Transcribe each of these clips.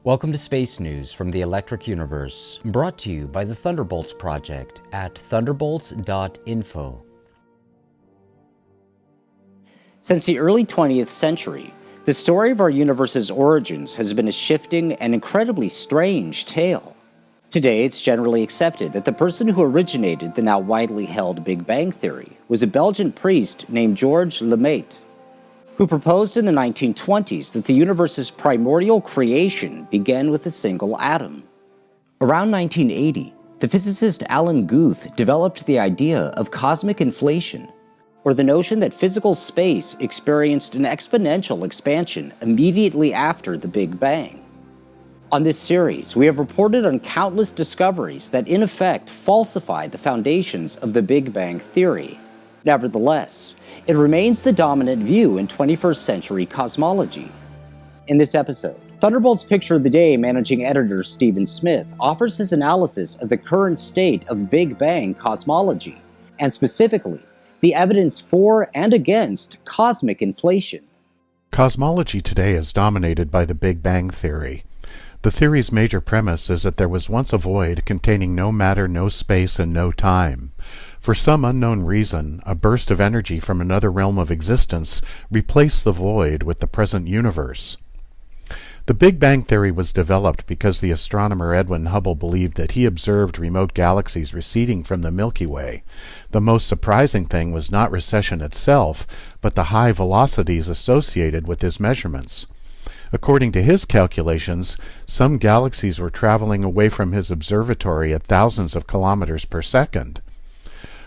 Welcome to Space News from the Electric Universe, brought to you by the Thunderbolts Project at thunderbolts.info. Since the early 20th century, the story of our universe's origins has been a shifting and incredibly strange tale. Today, it's generally accepted that the person who originated the now widely held Big Bang Theory was a Belgian priest named Georges Lemaitre, who proposed in the 1920s that the universe's primordial creation began with a single atom. Around 1980, the physicist Alan Guth developed the idea of cosmic inflation, or the notion that physical space experienced an exponential expansion immediately after the Big Bang. On this series, we have reported on countless discoveries that in effect falsify the foundations of the Big Bang Theory. Nevertheless, it remains the dominant view in 21st century cosmology. In this episode, Thunderbolt's Picture of the Day managing editor Stephen Smith offers his analysis of the current state of Big Bang cosmology, and specifically, the evidence for and against cosmic inflation. Cosmology today is dominated by the Big Bang Theory. The theory's major premise is that there was once a void containing no matter, no space, and no time. For some unknown reason, a burst of energy from another realm of existence replaced the void with the present universe. The Big Bang Theory was developed because the astronomer Edwin Hubble believed that he observed remote galaxies receding from the Milky Way. The most surprising thing was not recession itself, but the high velocities associated with his measurements. According to his calculations, some galaxies were traveling away from his observatory at thousands of kilometers per second.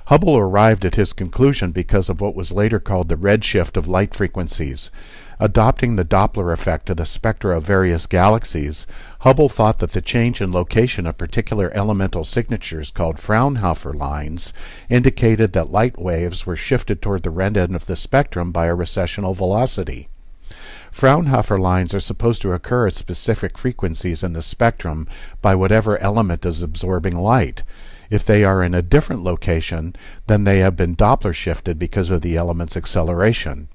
Hubble arrived at his conclusion because of what was later called the redshift of light frequencies. Adopting the Doppler effect of the spectra of various galaxies, Hubble thought that the change in location of particular elemental signatures called Fraunhofer lines indicated that light waves were shifted toward the red end of the spectrum by a recessional velocity. Fraunhofer lines are supposed to occur at specific frequencies in the spectrum by whatever element is absorbing light. If they are in a different location, then they have been Doppler shifted because of the element's acceleration.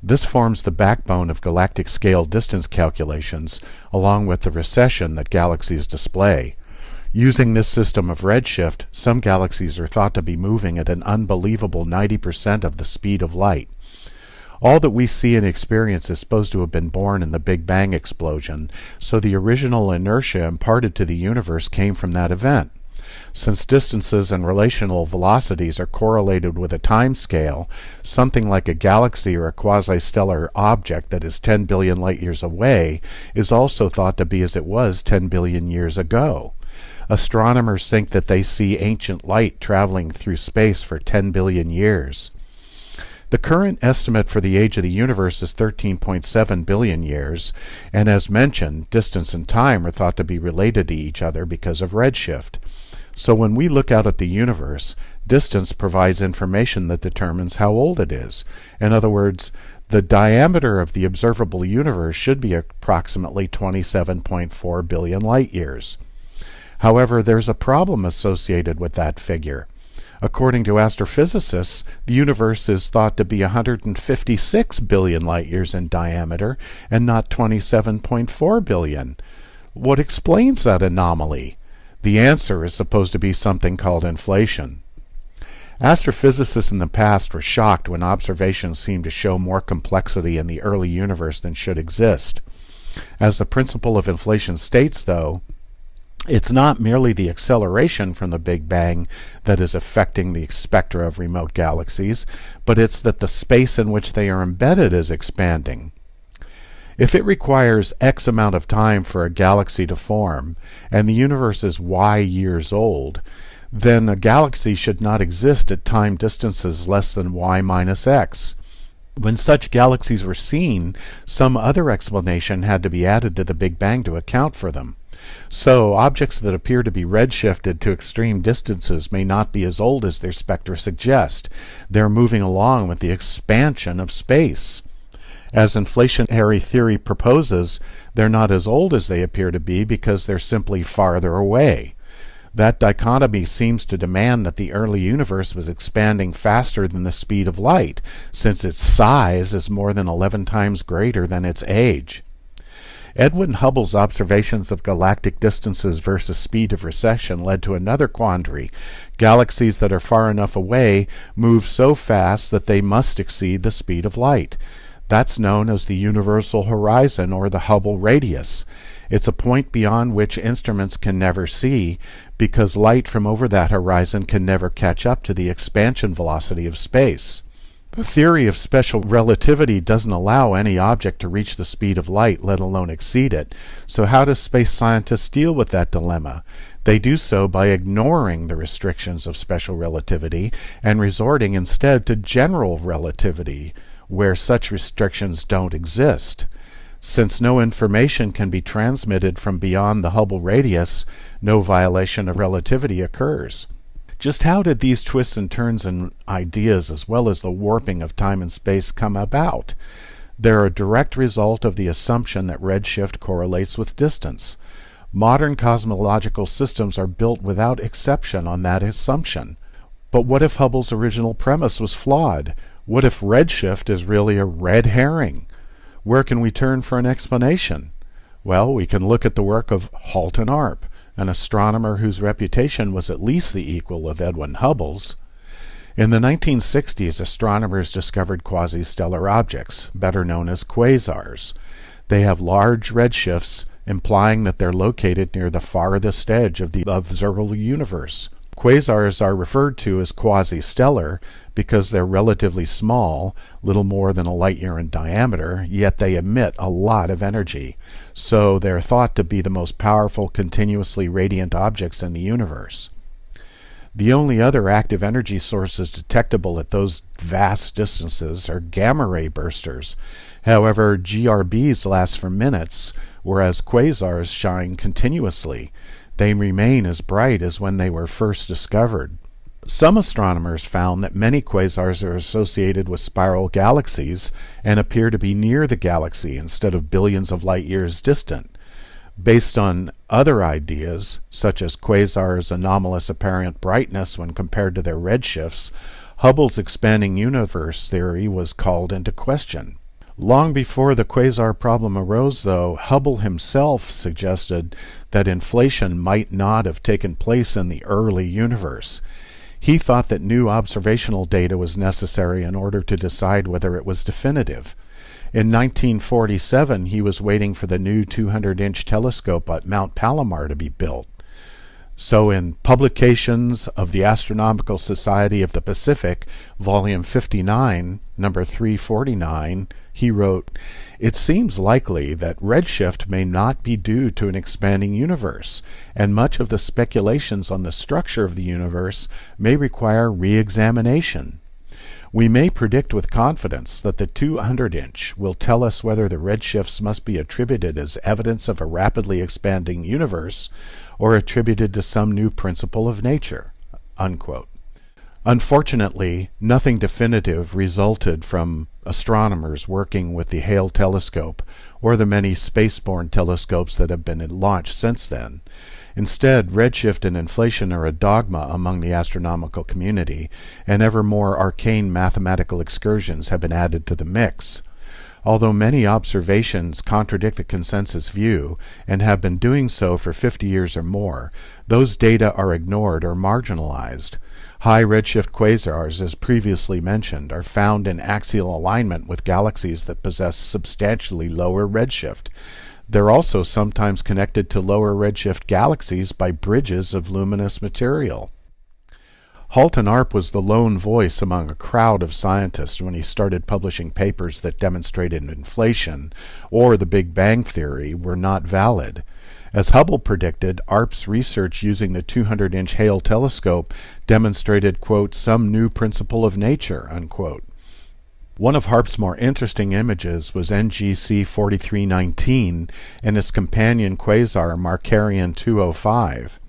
This forms the backbone of galactic scale distance calculations, along with the recession that galaxies display. Using this system of redshift, some galaxies are thought to be moving at an unbelievable 90% of the speed of light. All that we see and experience is supposed to have been born in the Big Bang explosion, so the original inertia imparted to the universe came from that event. Since distances and relational velocities are correlated with a time scale, something like a galaxy or a quasi-stellar object that is 10 billion light-years away is also thought to be as it was 10 billion years ago. Astronomers think that they see ancient light traveling through space for 10 billion years. The current estimate for the age of the universe is 13.7 billion years, and as mentioned, distance and time are thought to be related to each other because of redshift. So when we look out at the universe, distance provides information that determines how old it is. In other words, the diameter of the observable universe should be approximately 27.4 billion light-years. However, there's a problem associated with that figure. According to astrophysicists, the universe is thought to be 156 billion light-years in diameter and not 27.4 billion. What explains that anomaly? The answer is supposed to be something called inflation. Astrophysicists in the past were shocked when observations seemed to show more complexity in the early universe than should exist. As the principle of inflation states, though, it's not merely the acceleration from the Big Bang that is affecting the spectra of remote galaxies, but it's that the space in which they are embedded is expanding. If it requires X amount of time for a galaxy to form, and the universe is Y years old, then a galaxy should not exist at time distances less than Y minus X. When such galaxies were seen, some other explanation had to be added to the Big Bang to account for them. So, objects that appear to be redshifted to extreme distances may not be as old as their spectra suggest. They're moving along with the expansion of space. As inflationary theory proposes, they're not as old as they appear to be because they're simply farther away. That dichotomy seems to demand that the early universe was expanding faster than the speed of light, since its size is more than 11 times greater than its age. Edwin Hubble's observations of galactic distances versus speed of recession led to another quandary. Galaxies that are far enough away move so fast that they must exceed the speed of light. That's known as the universal horizon, or the Hubble radius. It's a point beyond which instruments can never see, because light from over that horizon can never catch up to the expansion velocity of space. The theory of special relativity doesn't allow any object to reach the speed of light, let alone exceed it. So how do space scientists deal with that dilemma? They do so by ignoring the restrictions of special relativity and resorting instead to general relativity, where such restrictions don't exist. Since no information can be transmitted from beyond the Hubble radius, no violation of relativity occurs. Just how did these twists and turns in ideas, as well as the warping of time and space, come about? They're a direct result of the assumption that redshift correlates with distance. Modern cosmological systems are built without exception on that assumption. But what if Hubble's original premise was flawed? What if redshift is really a red herring? Where can we turn for an explanation? Well, we can look at the work of Halton Arp, an astronomer whose reputation was at least the equal of Edwin Hubble's. In the 1960s, astronomers discovered quasi-stellar objects, better known as quasars. They have large redshifts, implying that they're located near the farthest edge of the observable universe. Quasars are referred to as quasi-stellar because they're relatively small, little more than a light-year in diameter, yet they emit a lot of energy. So they're thought to be the most powerful continuously radiant objects in the universe. The only other active energy sources detectable at those vast distances are gamma-ray bursters. However, GRBs last for minutes, whereas quasars shine continuously. They remain as bright as when they were first discovered. Some astronomers found that many quasars are associated with spiral galaxies and appear to be near the galaxy instead of billions of light years distant. Based on other ideas, such as quasars' anomalous apparent brightness when compared to their redshifts, Hubble's expanding universe theory was called into question. Long before the quasar problem arose, though, Hubble himself suggested that inflation might not have taken place in the early universe. He thought that new observational data was necessary in order to decide whether it was definitive. In 1947, he was waiting for the new 200-inch telescope at Mount Palomar to be built. So in Publications of the Astronomical Society of the Pacific, Volume 59, number 349, he wrote, "It seems likely that redshift may not be due to an expanding universe, and much of the speculations on the structure of the universe may require re-examination. We may predict with confidence that the 200-inch will tell us whether the redshifts must be attributed as evidence of a rapidly expanding universe or attributed to some new principle of nature." Unquote. Unfortunately, nothing definitive resulted from astronomers working with the Hale telescope or the many spaceborne telescopes that have been launched since then. Instead, redshift and inflation are a dogma among the astronomical community, and ever more arcane mathematical excursions have been added to the mix. Although many observations contradict the consensus view, and have been doing so for 50 years or more, those data are ignored or marginalized. High redshift quasars, as previously mentioned, are found in axial alignment with galaxies that possess substantially lower redshift. They're also sometimes connected to lower redshift galaxies by bridges of luminous material. Halton Arp was the lone voice among a crowd of scientists when he started publishing papers that demonstrated inflation or the Big Bang theory were not valid. As Hubble predicted, Arp's research using the 200-inch Hale telescope demonstrated, quote, "some new principle of nature," unquote. One of Harp's more interesting images was NGC 4319 and its companion quasar Markarian 205.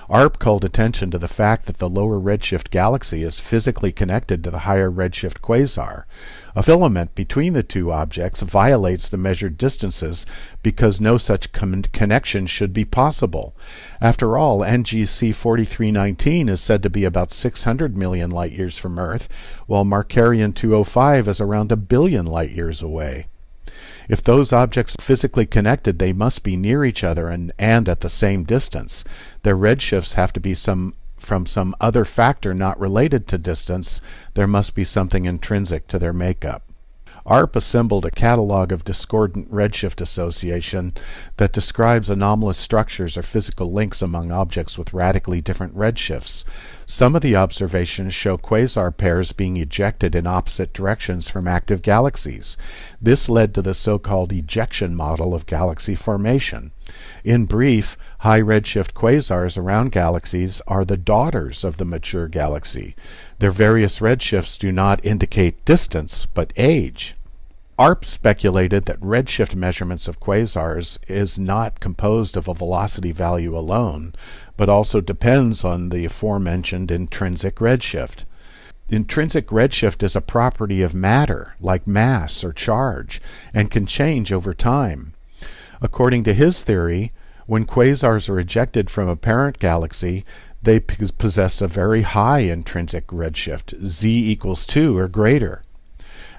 Arp called attention to the fact that the lower redshift galaxy is physically connected to the higher redshift quasar. A filament between the two objects violates the measured distances because no such connection should be possible. After all, NGC 4319 is said to be about 600 million light-years from Earth, while Markarian 205 is around 1 billion light-years away. If those objects are physically connected, they must be near each other and at the same distance. Their redshifts have to be from some other factor not related to distance. There must be something intrinsic to their makeup. ARP assembled a catalog of discordant redshift association that describes anomalous structures or physical links among objects with radically different redshifts. Some of the observations show quasar pairs being ejected in opposite directions from active galaxies. This led to the so-called ejection model of galaxy formation. In brief, high redshift quasars around galaxies are the daughters of the mature galaxy. Their various redshifts do not indicate distance, but age. ARP speculated that redshift measurements of quasars is not composed of a velocity value alone, but also depends on the aforementioned intrinsic redshift. Intrinsic redshift is a property of matter, like mass or charge, and can change over time. According to his theory, when quasars are ejected from a parent galaxy, they possess a very high intrinsic redshift, z equals 2 or greater.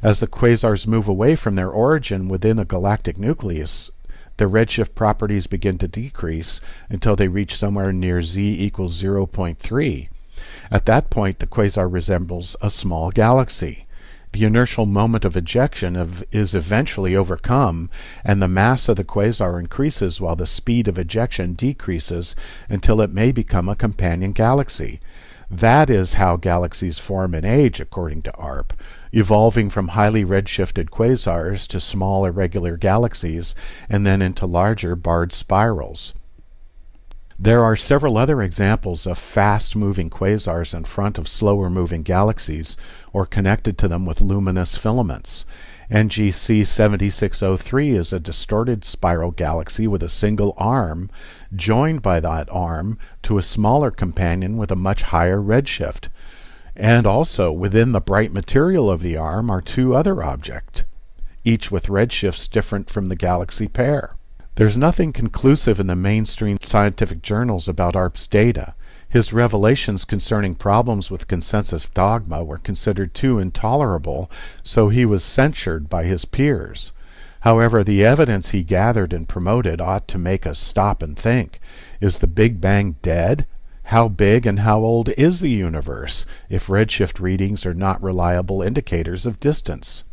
As the quasars move away from their origin within a galactic nucleus, their redshift properties begin to decrease until they reach somewhere near z equals 0.3. At that point, the quasar resembles a small galaxy. The inertial moment of ejection is eventually overcome, and the mass of the quasar increases while the speed of ejection decreases until it may become a companion galaxy. That is how galaxies form and age, according to ARP, evolving from highly redshifted quasars to small irregular galaxies and then into larger barred spirals. There are several other examples of fast-moving quasars in front of slower-moving galaxies or connected to them with luminous filaments. NGC 7603 is a distorted spiral galaxy with a single arm, joined by that arm to a smaller companion with a much higher redshift. And also, within the bright material of the arm are two other objects, each with redshifts different from the galaxy pair. There's nothing conclusive in the mainstream scientific journals about ARP's data. His revelations concerning problems with consensus dogma were considered too intolerable, so he was censured by his peers. However, the evidence he gathered and promoted ought to make us stop and think. Is the Big Bang dead? How big and how old is the universe, if redshift readings are not reliable indicators of distance?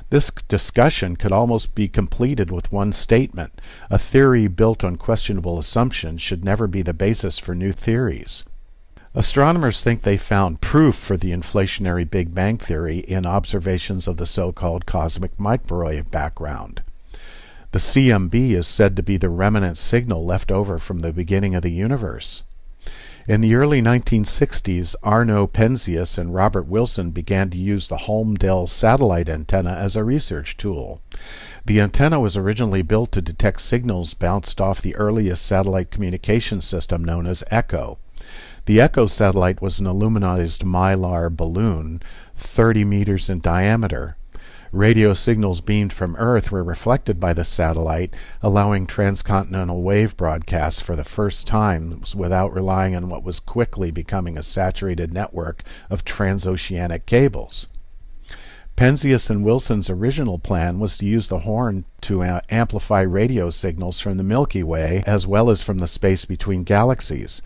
This discussion could almost be completed with one statement. A theory built on questionable assumptions should never be the basis for new theories. Astronomers think they found proof for the inflationary Big Bang theory in observations of the so-called cosmic microwave background. The CMB is said to be the remnant signal left over from the beginning of the universe. In the early 1960s, Arno Penzias and Robert Wilson began to use the Holmdel satellite antenna as a research tool. The antenna was originally built to detect signals bounced off the earliest satellite communication system known as ECHO. The ECHO satellite was an aluminized mylar balloon, 30 meters in diameter. Radio signals beamed from Earth were reflected by the satellite, allowing transcontinental wave broadcasts for the first time without relying on what was quickly becoming a saturated network of transoceanic cables. Penzias and Wilson's original plan was to use the horn to amplify radio signals from the Milky Way as well as from the space between galaxies.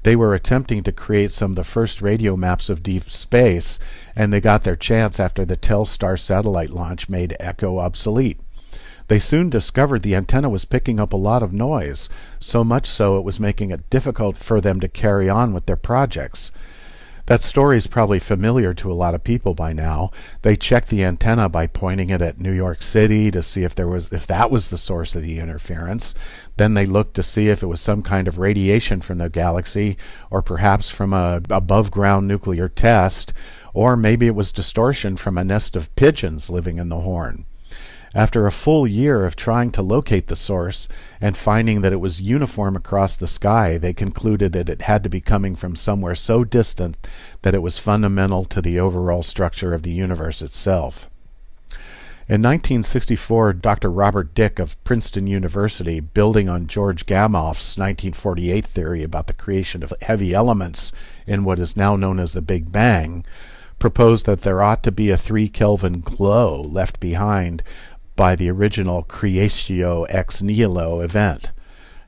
They were attempting to create some of the first radio maps of deep space, and they got their chance after the Telstar satellite launch made ECHO obsolete. They soon discovered the antenna was picking up a lot of noise, so much so it was making it difficult for them to carry on with their projects. That story is probably familiar to a lot of people by now. They checked the antenna by pointing it at New York City to see if that was the source of the interference. Then they looked to see if it was some kind of radiation from the galaxy, or perhaps from a above-ground nuclear test, or maybe it was distortion from a nest of pigeons living in the horn. After a full year of trying to locate the source and finding that it was uniform across the sky, they concluded that it had to be coming from somewhere so distant that it was fundamental to the overall structure of the universe itself. In 1964, Dr. Robert Dick of Princeton University, building on George Gamow's 1948 theory about the creation of heavy elements in what is now known as the Big Bang, proposed that there ought to be a 3 Kelvin glow left behind by the original creatio ex nihilo event.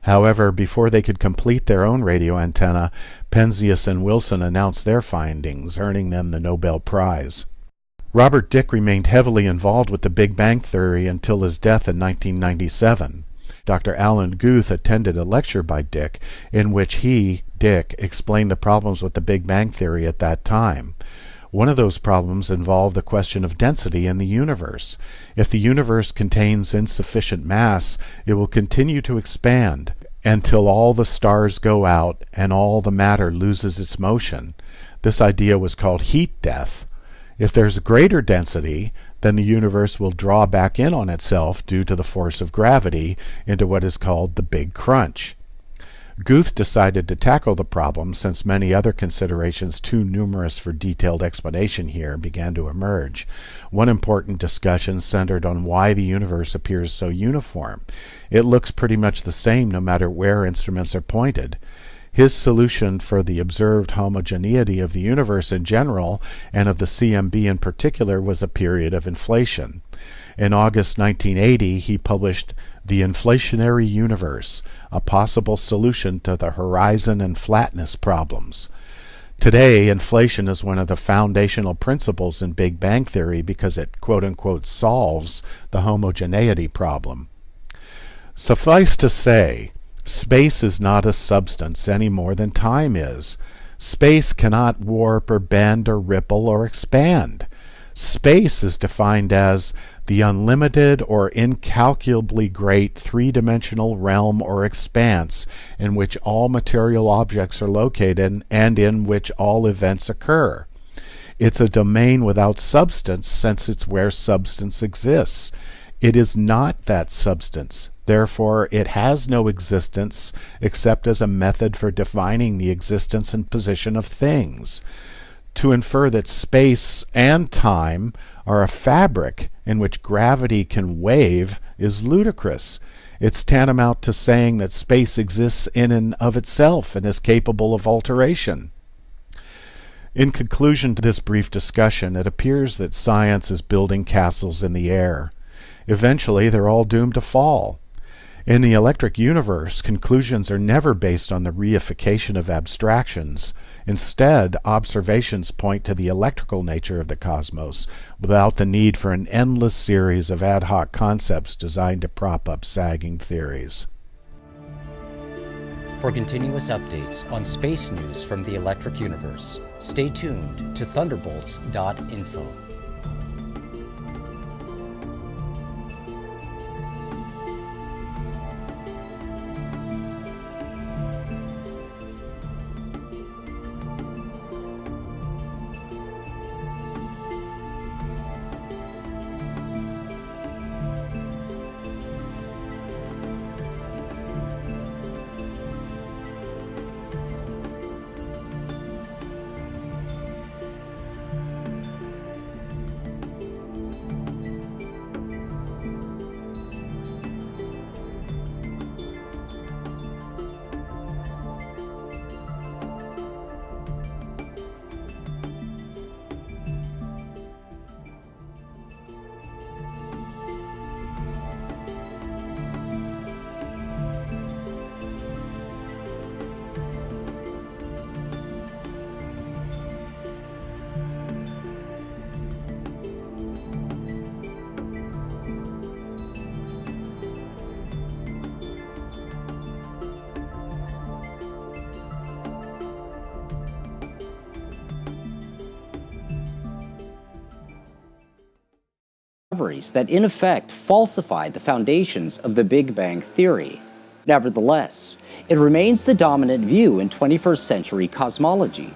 However, before they could complete their own radio antenna, Penzias and Wilson announced their findings, earning them the Nobel Prize. Robert Dicke remained heavily involved with the Big Bang Theory until his death in 1997. Dr. Alan Guth attended a lecture by Dicke in which he, Dicke, explained the problems with the Big Bang Theory at that time. One of those problems involved the question of density in the universe. If the universe contains insufficient mass, it will continue to expand until all the stars go out and all the matter loses its motion. This idea was called heat death. If there's greater density, then the universe will draw back in on itself due to the force of gravity into what is called the Big Crunch. Guth decided to tackle the problem since many other considerations too numerous for detailed explanation here began to emerge. One important discussion centered on why the universe appears so uniform. It looks pretty much the same no matter where instruments are pointed. His solution for the observed homogeneity of the universe in general and of the CMB in particular was a period of inflation. In August 1980, he published The Inflationary Universe, a possible solution to the horizon and flatness problems. Today, inflation is one of the foundational principles in Big Bang Theory because it quote-unquote solves the homogeneity problem. Suffice to say, space is not a substance any more than time is. Space cannot warp or bend or ripple or expand. Space is defined as the unlimited or incalculably great three-dimensional realm or expanse in which all material objects are located and in which all events occur. It's a domain without substance since it's where substance exists. It is not that substance. Therefore, it has no existence except as a method for defining the existence and position of things. To infer that space and time are a fabric in which gravity can wave is ludicrous. It's tantamount to saying that space exists in and of itself and is capable of alteration. In conclusion to this brief discussion, it appears that science is building castles in the air. Eventually, they're all doomed to fall. In the electric universe, conclusions are never based on the reification of abstractions. Instead, observations point to the electrical nature of the cosmos without the need for an endless series of ad hoc concepts designed to prop up sagging theories. For continuous updates on space news from the electric universe, stay tuned to thunderbolts.info. That in effect falsify the foundations of the Big Bang Theory. Nevertheless, it remains the dominant view in 21st century cosmology.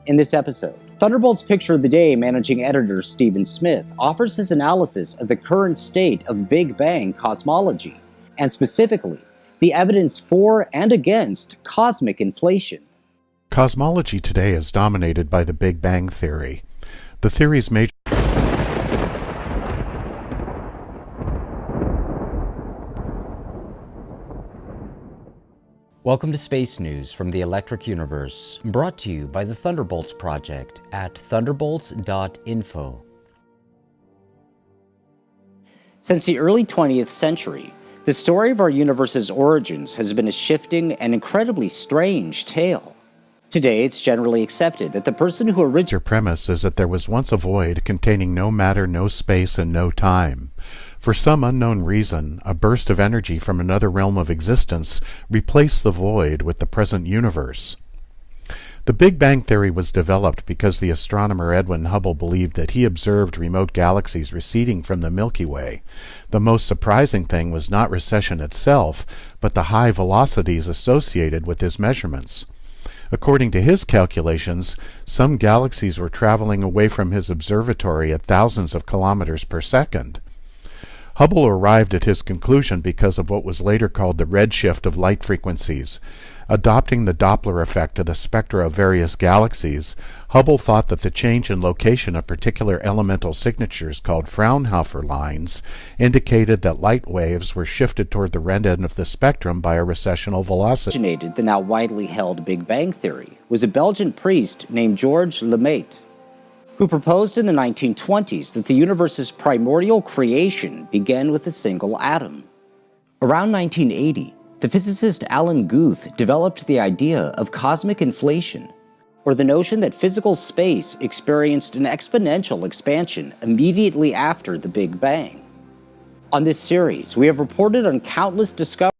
In this episode, Thunderbolt's Picture of the Day managing editor Stephen Smith offers his analysis of the current state of Big Bang cosmology, and specifically, the evidence for and against cosmic inflation. Cosmology today is dominated by the Big Bang Theory. The theory's major Welcome to Space News from the Electric Universe, brought to you by the Thunderbolts Project at thunderbolts.info. Since the early 20th century, the story of our universe's origins has been a shifting and incredibly strange tale. Today, it's generally accepted that the person who originated Your premise is that there was once a void containing no matter, no space, and no time. For some unknown reason, a burst of energy from another realm of existence replaced the void with the present universe. The Big Bang Theory was developed because the astronomer Edwin Hubble believed that he observed remote galaxies receding from the Milky Way. The most surprising thing was not recession itself, but the high velocities associated with his measurements. According to his calculations, some galaxies were traveling away from his observatory at thousands of kilometers per second. Hubble arrived at his conclusion because of what was later called the redshift of light frequencies. Adopting the Doppler effect of the spectra of various galaxies, Hubble thought that the change in location of particular elemental signatures called Fraunhofer lines indicated that light waves were shifted toward the red end of the spectrum by a recessional velocity. originated the now widely held Big Bang Theory was a Belgian priest named Georges Lemaitre, who proposed in the 1920s that the universe's primordial creation began with a single atom. Around 1980, the physicist Alan Guth developed the idea of cosmic inflation, or the notion that physical space experienced an exponential expansion immediately after the Big Bang. On this series, we have reported on countless discoveries